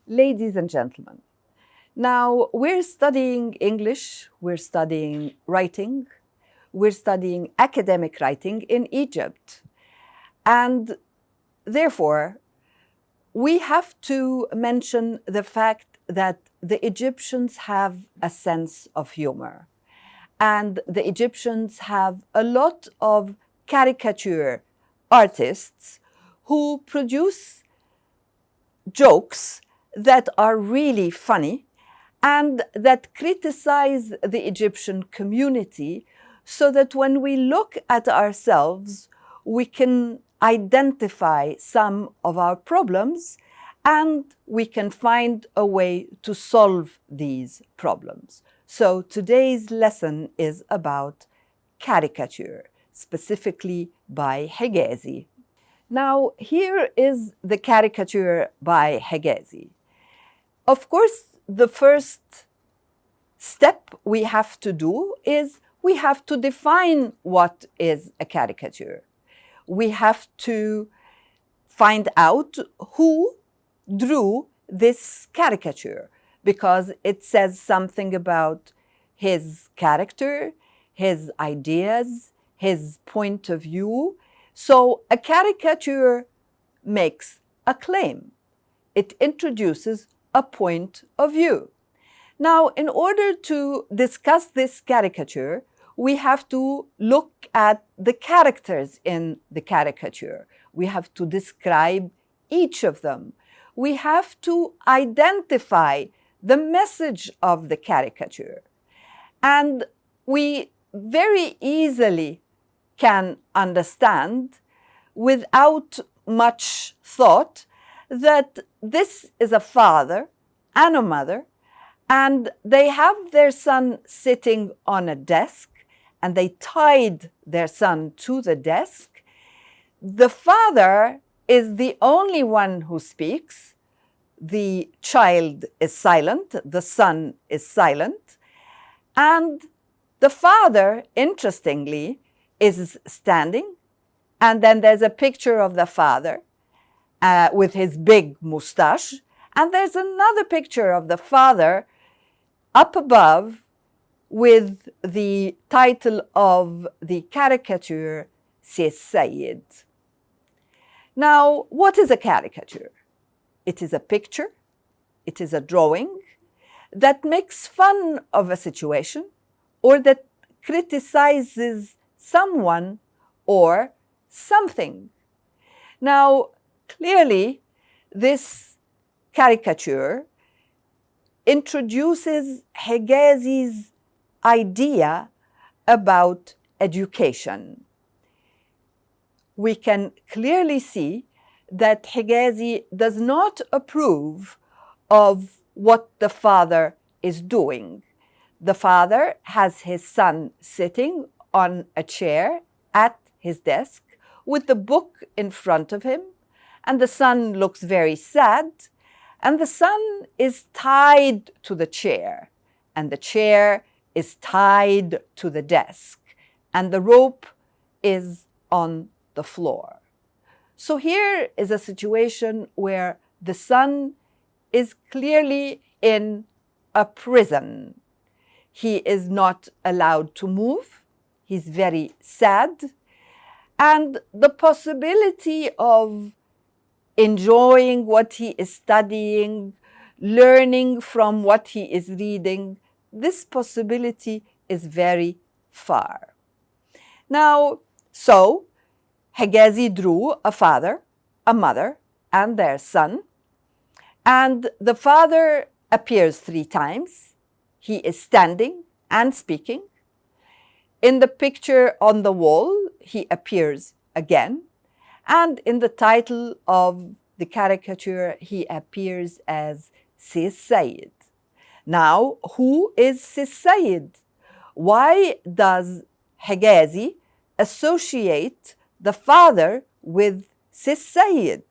Ladies and gentlemen, now we're studying English, we're studying writing, we're studying academic writing in Egypt. And therefore, we have to mention the fact that the Egyptians have a sense of humor. And the Egyptians have a lot of caricature artists who produce jokes that are really funny and that criticize the Egyptian community so that when we look at ourselves, we can identify some of our problems and we can find a way to solve these problems. So today's lesson is about caricature, specifically by Hijazi. Now, here is the caricature by Hijazi. Of course, the first step we have to do is we have to define what is a caricature. We have to find out who drew this caricature because it says something about his character, his ideas, his point of view. So a caricature makes a claim. It introduces a point of view. Now, in order to discuss this caricature, we have to look at the characters in the caricature. We have to describe each of them. We have to identify the message of the caricature. And we very easily can understand without much thought that this is a father and a mother, and they have their son sitting on a desk, and they tied their son to the desk. The father is the only one who speaks. The child is silent, the son is silent, and the father, interestingly, is standing, and then there's a picture of the father with his big mustache, and there's another picture of the father up above with the title of the caricature, Sis Sayed. Now, what is a caricature? It is a picture, it is a drawing that makes fun of a situation or that criticizes someone or something. Now, clearly, this caricature introduces Hijazi's idea about education. We can clearly see that Hijazi does not approve of what the father is doing. The father has his son sitting on a chair at his desk with the book in front of him, and the son looks very sad, and the son is tied to the chair, and the chair is tied to the desk, and the rope is on the floor. So here is a situation where the son is clearly in a prison. He is not allowed to move. He's very sad. And the possibility of enjoying what he is studying, learning from what he is reading, this possibility is very far. Now, so Hijazi drew a father, a mother, and their son. And the father appears 3 times. He is standing and speaking. In the picture on the wall, he appears again. And in the title of the caricature, he appears as Sis Sayed. Now, who is Sis Sayed? Why does Hijazi associate the father with Sis Sayed?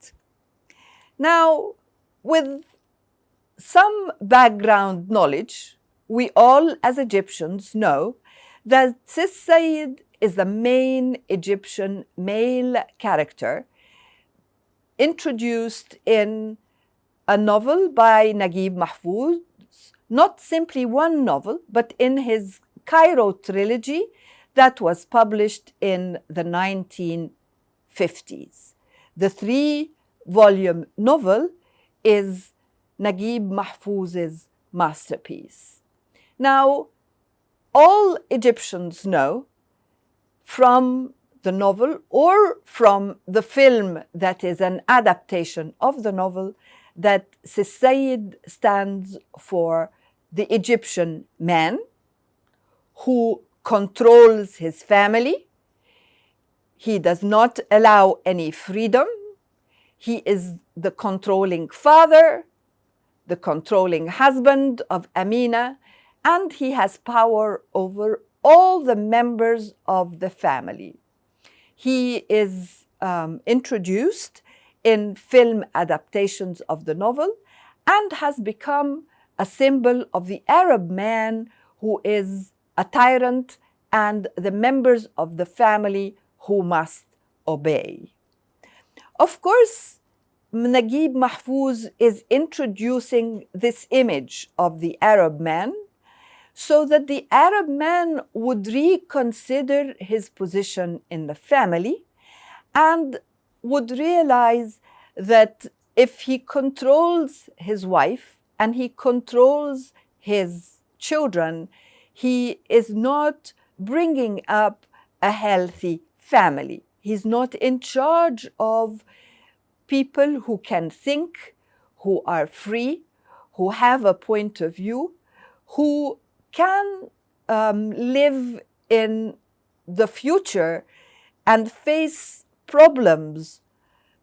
Now, with some background knowledge, we all as Egyptians know that Sis Sayed is the main Egyptian male character introduced in a novel by Naguib Mahfouz, not simply one novel, but in his Cairo trilogy that was published in the 1950s. The 3-volume novel is Naguib Mahfouz's masterpiece. Now, all Egyptians know from the novel or from the film that is an adaptation of the novel that Sayyid stands for the Egyptian man who controls his family. He does not allow any freedom. He is the controlling father, the controlling husband of Amina, and he has power over all the members of the family. He is introduced in film adaptations of the novel and has become a symbol of the Arab man who is a tyrant and the members of the family who must obey. Of course, Naguib Mahfouz is introducing this image of the Arab man so that the Arab man would reconsider his position in the family and would realize that if he controls his wife and he controls his children, he is not bringing up a healthy family. He's not in charge of people who can think, who are free, who have a point of view, who can live in the future and face problems,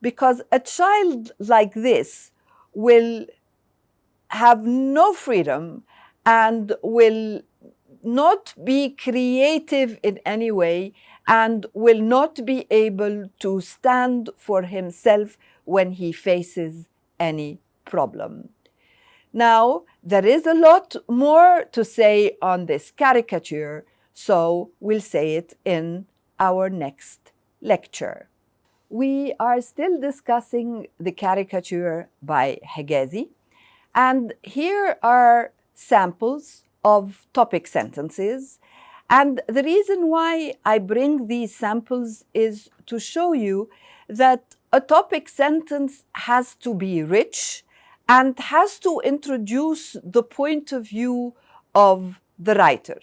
because a child like this will have no freedom and will not be creative in any way and will not be able to stand for himself when he faces any problem. Now, there is a lot more to say on this caricature, so we'll say it in our next lecture. We are still discussing the caricature by Hijazi, and here are samples of topic sentences. And the reason why I bring these samples is to show you that a topic sentence has to be rich and has to introduce the point of view of the writer.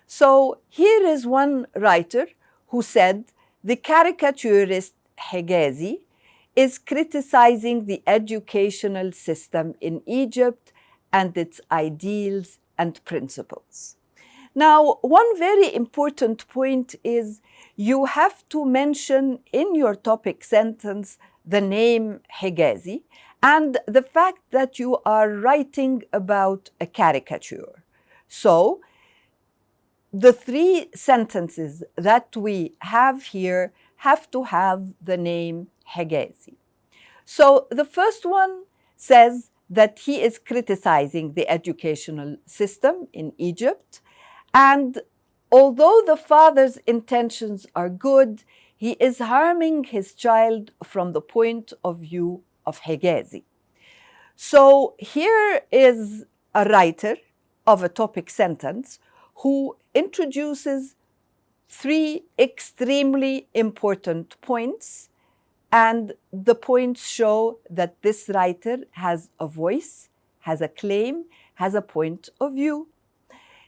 So here is one writer who said, the caricaturist Hijazi is criticizing the educational system in Egypt and its ideals and principles. Now, one very important point is you have to mention in your topic sentence the name Hijazi and the fact that you are writing about a caricature. So, the 3 sentences that we have here have to have the name Hijazi. So, the first one says that he is criticizing the educational system in Egypt, and although the father's intentions are good, he is harming his child from the point of view of Hijazi. So here is a writer of a topic sentence who introduces 3 extremely important points, and the points show that this writer has a voice, has a claim, has a point of view.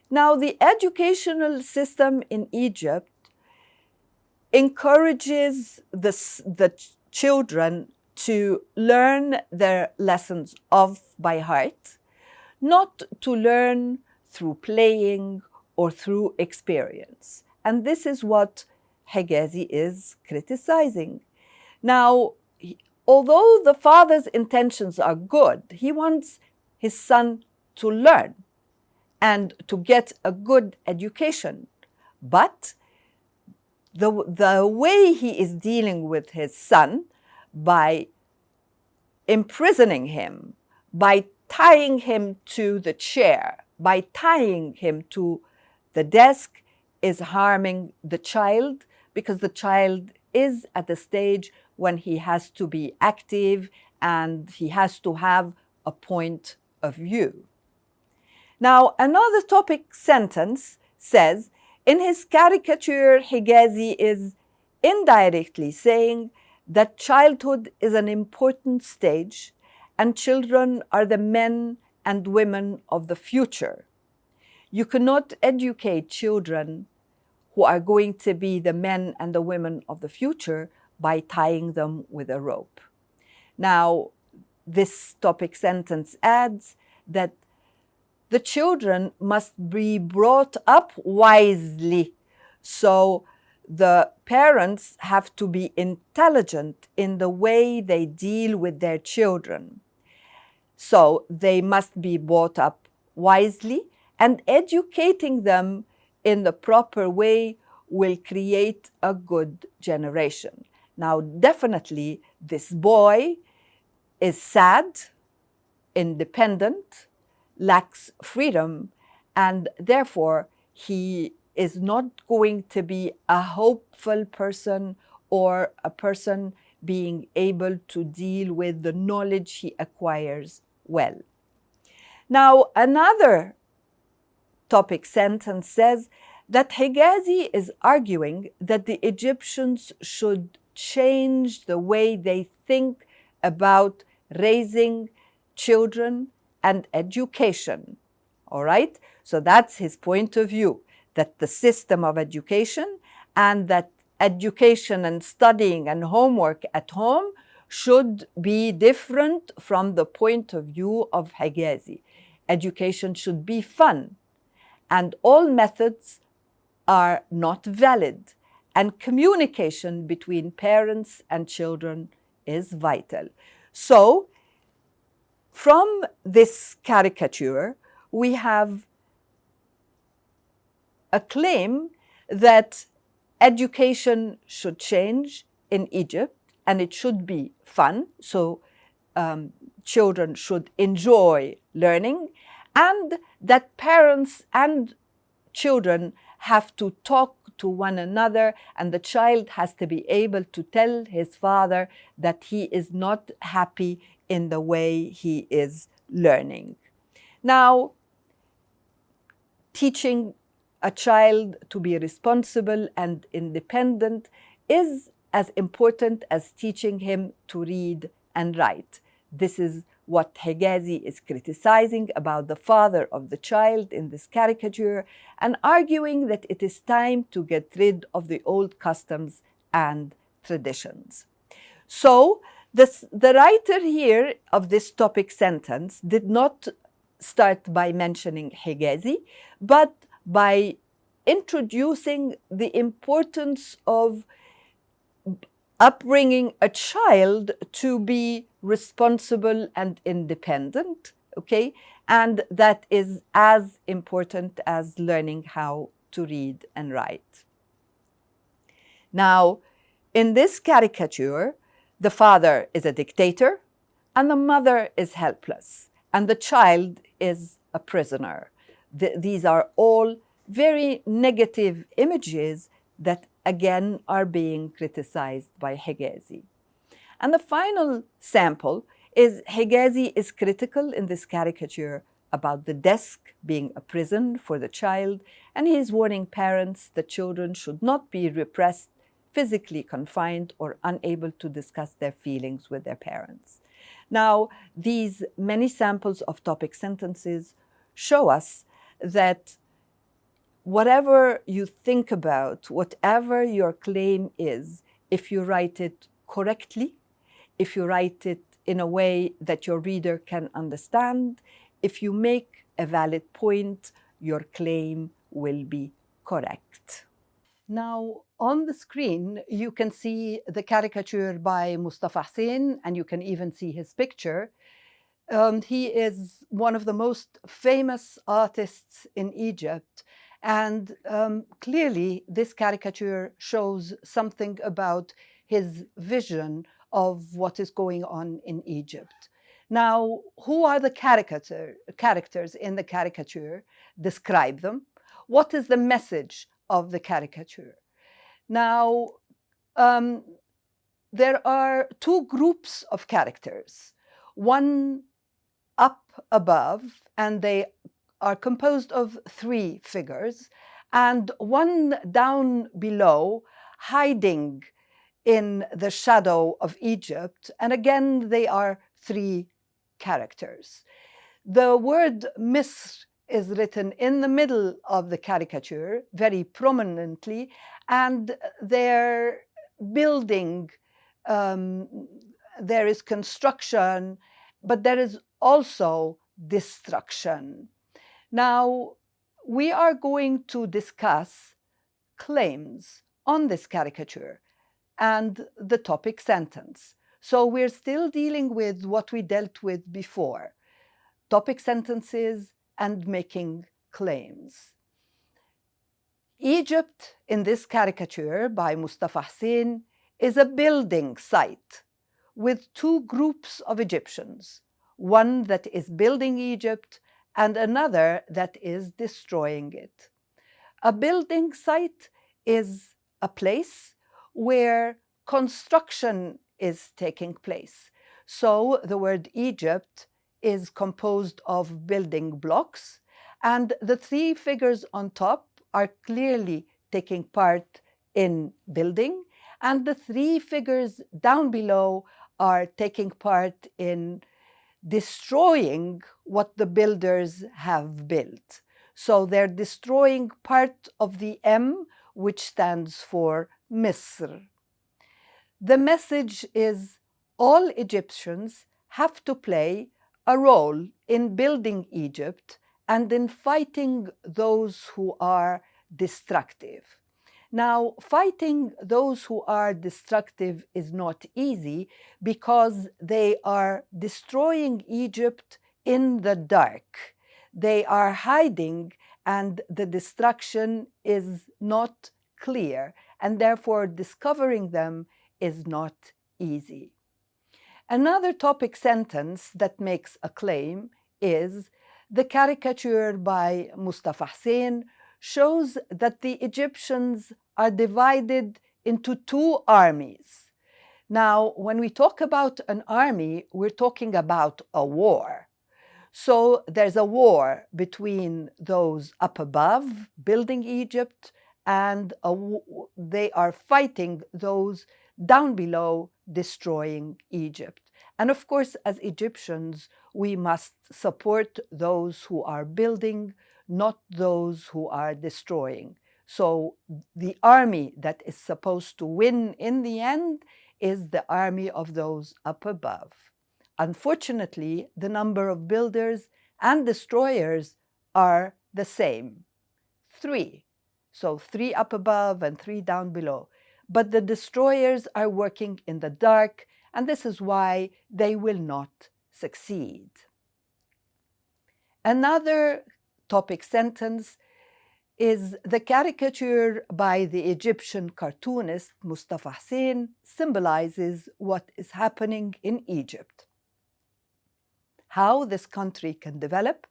Now, the educational system in Egypt encourages the children to learn their lessons off by heart, not to learn through playing or through experience. And this is what Hijazi is criticizing. Now, although the father's intentions are good, he wants his son to learn and to get a good education. But the way he is dealing with his son, by imprisoning him, by tying him to the chair, by tying him to the desk, is harming the child, because the child is at a stage when he has to be active and he has to have a point of view. Now, another topic sentence says, in his caricature, Higazi is indirectly saying that childhood is an important stage and children are the men and women of the future. You cannot educate children who are going to be the men and the women of the future by tying them with a rope. Now, this topic sentence adds that the children must be brought up wisely. So the parents have to be intelligent in the way they deal with their children. So they must be brought up wisely, and educating them in the proper way will create a good generation. Now, definitely, this boy is sad, independent, lacks freedom, and therefore he is not going to be a hopeful person or a person being able to deal with the knowledge he acquires well. Now, another topic sentence says that Higazi is arguing that the Egyptians should change the way they think about raising children and education. All right? So that's his point of view, that the system of education and that education and studying and homework at home should be different from the point of view of Higazi. Education should be fun, and all methods are not valid, and communication between parents and children is vital. So, from this caricature, we have a claim that education should change in Egypt and it should be fun. So children should enjoy learning, and that parents and children have to talk to one another, and the child has to be able to tell his father that he is not happy in the way he is learning. Now, teaching a child to be responsible and independent is as important as teaching him to read and write. This is what Higazi is criticizing about the father of the child in this caricature, and arguing that it is time to get rid of the old customs and traditions. So, the writer here of this topic sentence did not start by mentioning Higazi, but by introducing the importance of upbringing a child to be responsible and independent, okay? And that is as important as learning how to read and write. Now, in this caricature, the father is a dictator and the mother is helpless and the child is a prisoner. These are all very negative images that again are being criticized by Higazi. And the final sample is Higazi is critical in this caricature about the desk being a prison for the child, and he is warning parents that children should not be repressed, physically confined, or unable to discuss their feelings with their parents. Now, these many samples of topic sentences show us that whatever you think about, whatever your claim is, if you write it correctly, if you write it in a way that your reader can understand, if you make a valid point, your claim will be correct. Now, on the screen, you can see the caricature by Mustafa Hussein, and you can even see his picture. He is one of the most famous artists in Egypt. And clearly, this caricature shows something about his vision of what is going on in Egypt. Now, who are the characters in the caricature? Describe them. What is the message of the caricature? Now, there are two groups of characters. One up above, and they are composed of 3 figures, and one down below, hiding in the shadow of Egypt. And again, they are 3 characters. The word Misr is written in the middle of the caricature very prominently, and their building, there is construction, but there is also destruction. Now, we are going to discuss claims on this caricature and the topic sentence. So we're still dealing with what we dealt with before, topic sentences and making claims. Egypt, in this caricature by Mustafa Hussein, is a building site with 2 groups of Egyptians, one that is building Egypt and another that is destroying it. A building site is a place where construction is taking place. So the word Egypt is composed of building blocks, and the 3 figures on top are clearly taking part in building, and the 3 figures down below are taking part in destroying what the builders have built. So they're destroying part of the M, which stands for Misr. The message is all Egyptians have to play a role in building Egypt and in fighting those who are destructive. Now, fighting those who are destructive is not easy because they are destroying Egypt in the dark. They are hiding, and the destruction is not clear, and therefore discovering them is not easy. Another topic sentence that makes a claim is the caricature by Mustafa Hussein shows that the Egyptians are divided into 2 armies. Now, when we talk about an army, we're talking about a war. So there's a war between those up above building Egypt, and they are fighting those down below destroying Egypt. And of course, as Egyptians, we must support those who are building, not those who are destroying. So the army that is supposed to win in the end is the army of those up above. Unfortunately, the number of builders and destroyers are the same, 3. So 3 up above and 3 down below. But the destroyers are working in the dark, and this is why they will not succeed. Another topic sentence is the caricature by the Egyptian cartoonist Mustafa Hussein symbolizes what is happening in Egypt, how this country can develop,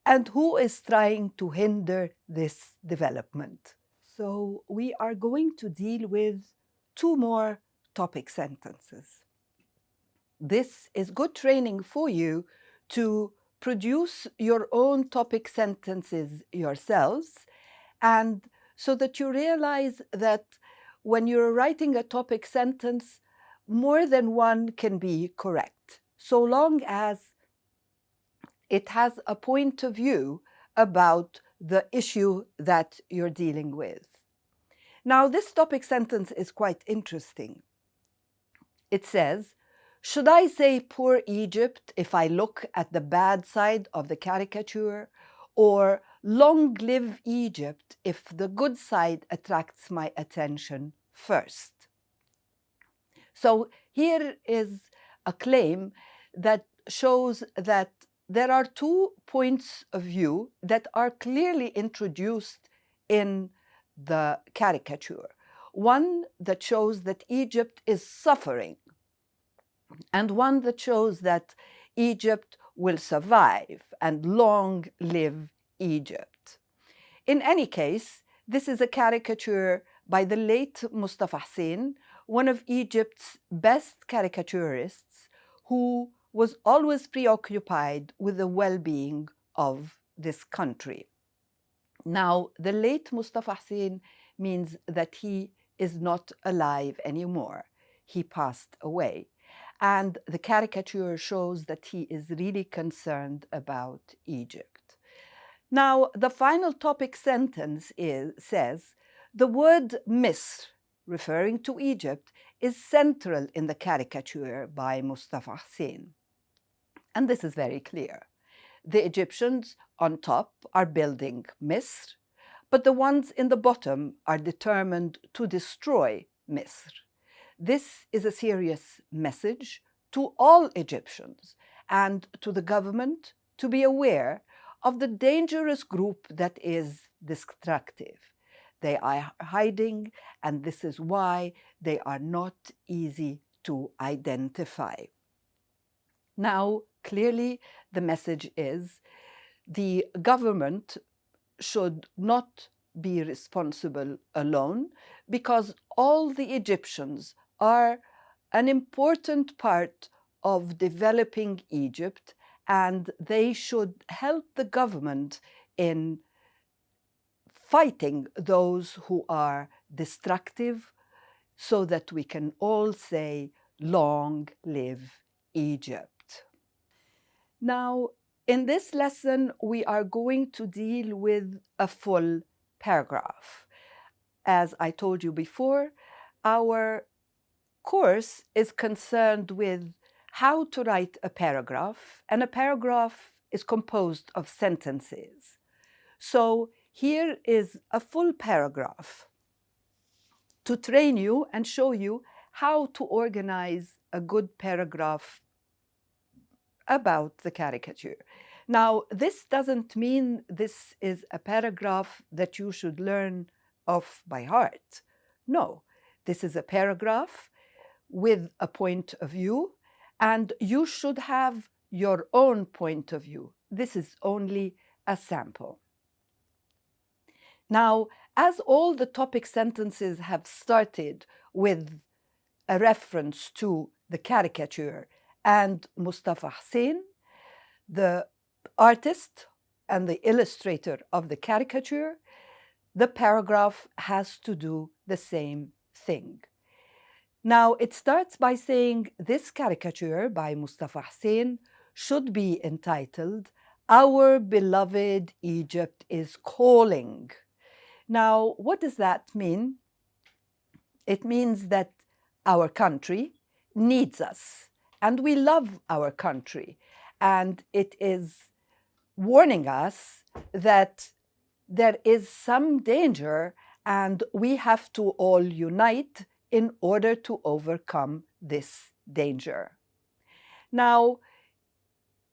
and who is trying to hinder this development. So we are going to deal with 2 more topic sentences. This is good training for you to produce your own topic sentences yourselves, and so that you realize that when you're writing a topic sentence, more than one can be correct, so long as it has a point of view about the issue that you're dealing with. Now, this topic sentence is quite interesting. It says, should I say poor Egypt if I look at the bad side of the caricature, or long live Egypt if the good side attracts my attention first? So here is a claim that shows that there are 2 points of view that are clearly introduced in the caricature. One that shows that Egypt is suffering, and one that shows that Egypt will survive, and long live Egypt. In any case, this is a caricature by the late Mustafa Hussein, one of Egypt's best caricaturists, who was always preoccupied with the well-being of this country. Now, the late Mustafa Hussein means that he is not alive anymore. He passed away. And the caricature shows that he is really concerned about Egypt. Now, the final topic sentence says, the word Misr, referring to Egypt, is central in the caricature by Mustafa Hussein. And this is very clear. The Egyptians on top are building Misr, but the ones in the bottom are determined to destroy Misr. This is a serious message to all Egyptians and to the government to be aware of the dangerous group that is destructive. They are hiding, and this is why they are not easy to identify. Now, clearly, the message is the government should not be responsible alone, because all the Egyptians are an important part of developing Egypt, and they should help the government in fighting those who are destructive, so that we can all say, long live Egypt. Now, in this lesson, we are going to deal with a full paragraph. As I told you before, our course is concerned with how to write a paragraph, and a paragraph is composed of sentences. So here is a full paragraph to train you and show you how to organize a good paragraph about the caricature. Now, this doesn't mean this is a paragraph that you should learn off by heart. No, this is a paragraph with a point of view, and you should have your own point of view. This is only a sample. Now, as all the topic sentences have started with a reference to the caricature and Mustafa Hussein, the artist and the illustrator of the caricature, the paragraph has to do the same thing. Now, it starts by saying this caricature by Mustafa Hussein should be entitled, "Our Beloved Egypt is Calling." Now, what does that mean? It means that our country needs us, and we love our country, and it is warning us that there is some danger, and we have to all unite in order to overcome this danger. Now,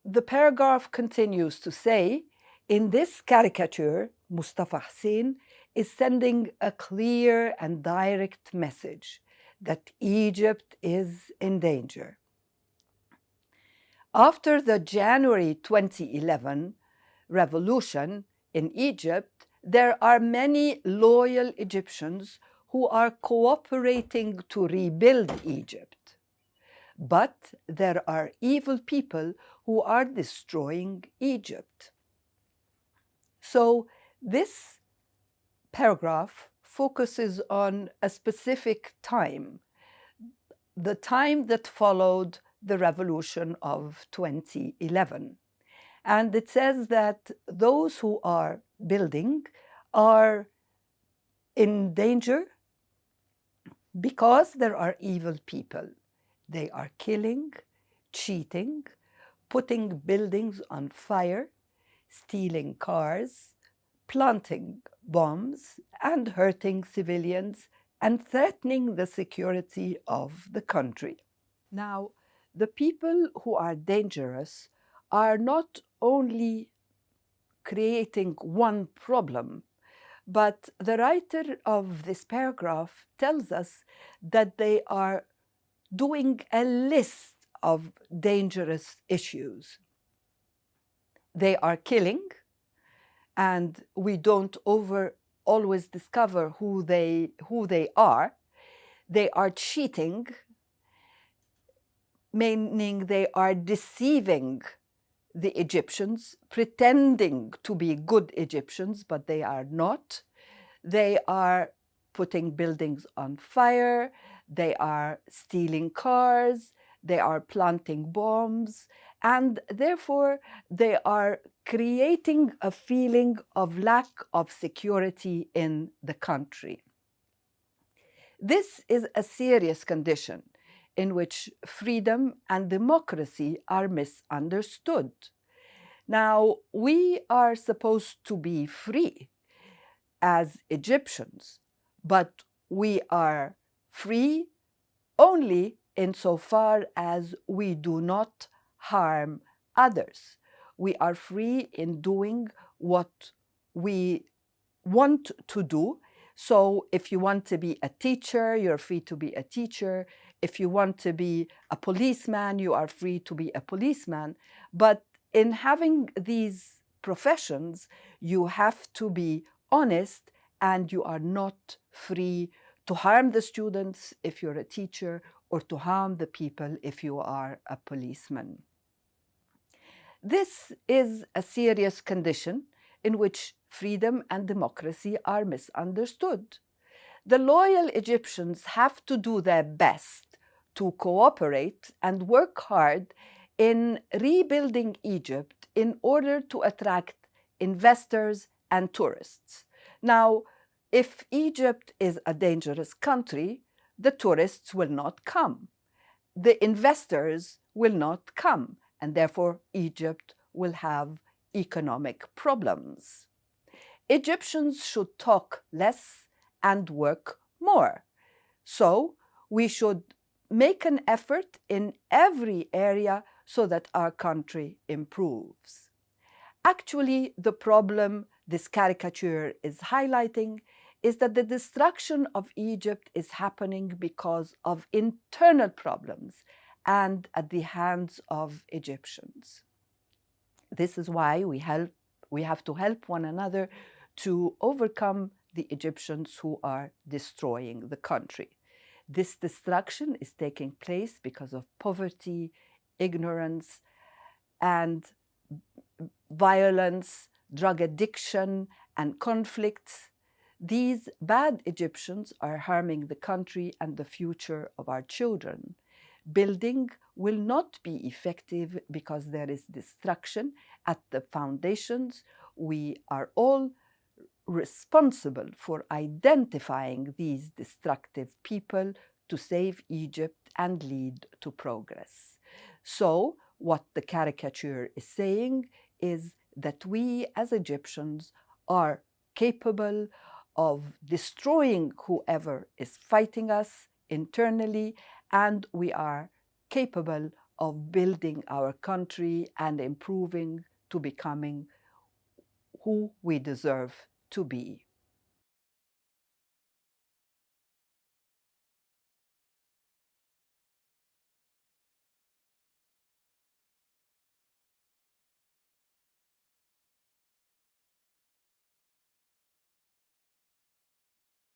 the paragraph continues to say, in this caricature, Mustafa Hussein is sending a clear and direct message that Egypt is in danger. After the January 2011 revolution in Egypt, there are many loyal Egyptians who are cooperating to rebuild Egypt. But there are evil people who are destroying Egypt. So this paragraph focuses on a specific time, the time that followed the revolution of 2011. And it says that those who are building are in danger because there are evil people. They are killing, cheating, putting buildings on fire, stealing cars, planting bombs, and hurting civilians, and threatening the security of the country. Now, the people who are dangerous are not only creating one problem, but the writer of this paragraph tells us that they are doing a list of dangerous issues. They are killing, and we don't always discover who they are. They are cheating, meaning they are deceiving the Egyptians, pretending to be good Egyptians, but they are not. They are putting buildings on fire, they are stealing cars, they are planting bombs, and therefore they are creating a feeling of lack of security in the country. This is a serious condition in which freedom and democracy are misunderstood. Now, we are supposed to be free as Egyptians, but we are free only insofar as we do not harm others. We are free in doing what we want to do. So if you want to be a teacher, you're free to be a teacher. If you want to be a policeman, you are free to be a policeman. But in having these professions, you have to be honest, and you are not free to harm the students if you're a teacher, or to harm the people if you are a policeman. This is a serious condition in which freedom and democracy are misunderstood. The loyal Egyptians have to do their best to cooperate and work hard in rebuilding Egypt in order to attract investors and tourists. Now, if Egypt is a dangerous country, the tourists will not come. The investors will not come, and therefore Egypt will have economic problems. Egyptians should talk less and work more. So we should make an effort in every area so that our country improves. Actually, the problem this caricature is highlighting is that the destruction of Egypt is happening because of internal problems and at the hands of Egyptians. This is why we have to help one another to overcome the Egyptians who are destroying the country. This destruction is taking place because of poverty, ignorance, and violence, drug addiction, and conflicts. These bad Egyptians are harming the country and the future of our children. Building will not be effective because there is destruction at the foundations. We are all responsible for identifying these destructive people to save Egypt and lead to progress. So, what the caricature is saying is that we as Egyptians are capable of destroying whoever is fighting us internally, and we are capable of building our country and improving to becoming who we deserve to be.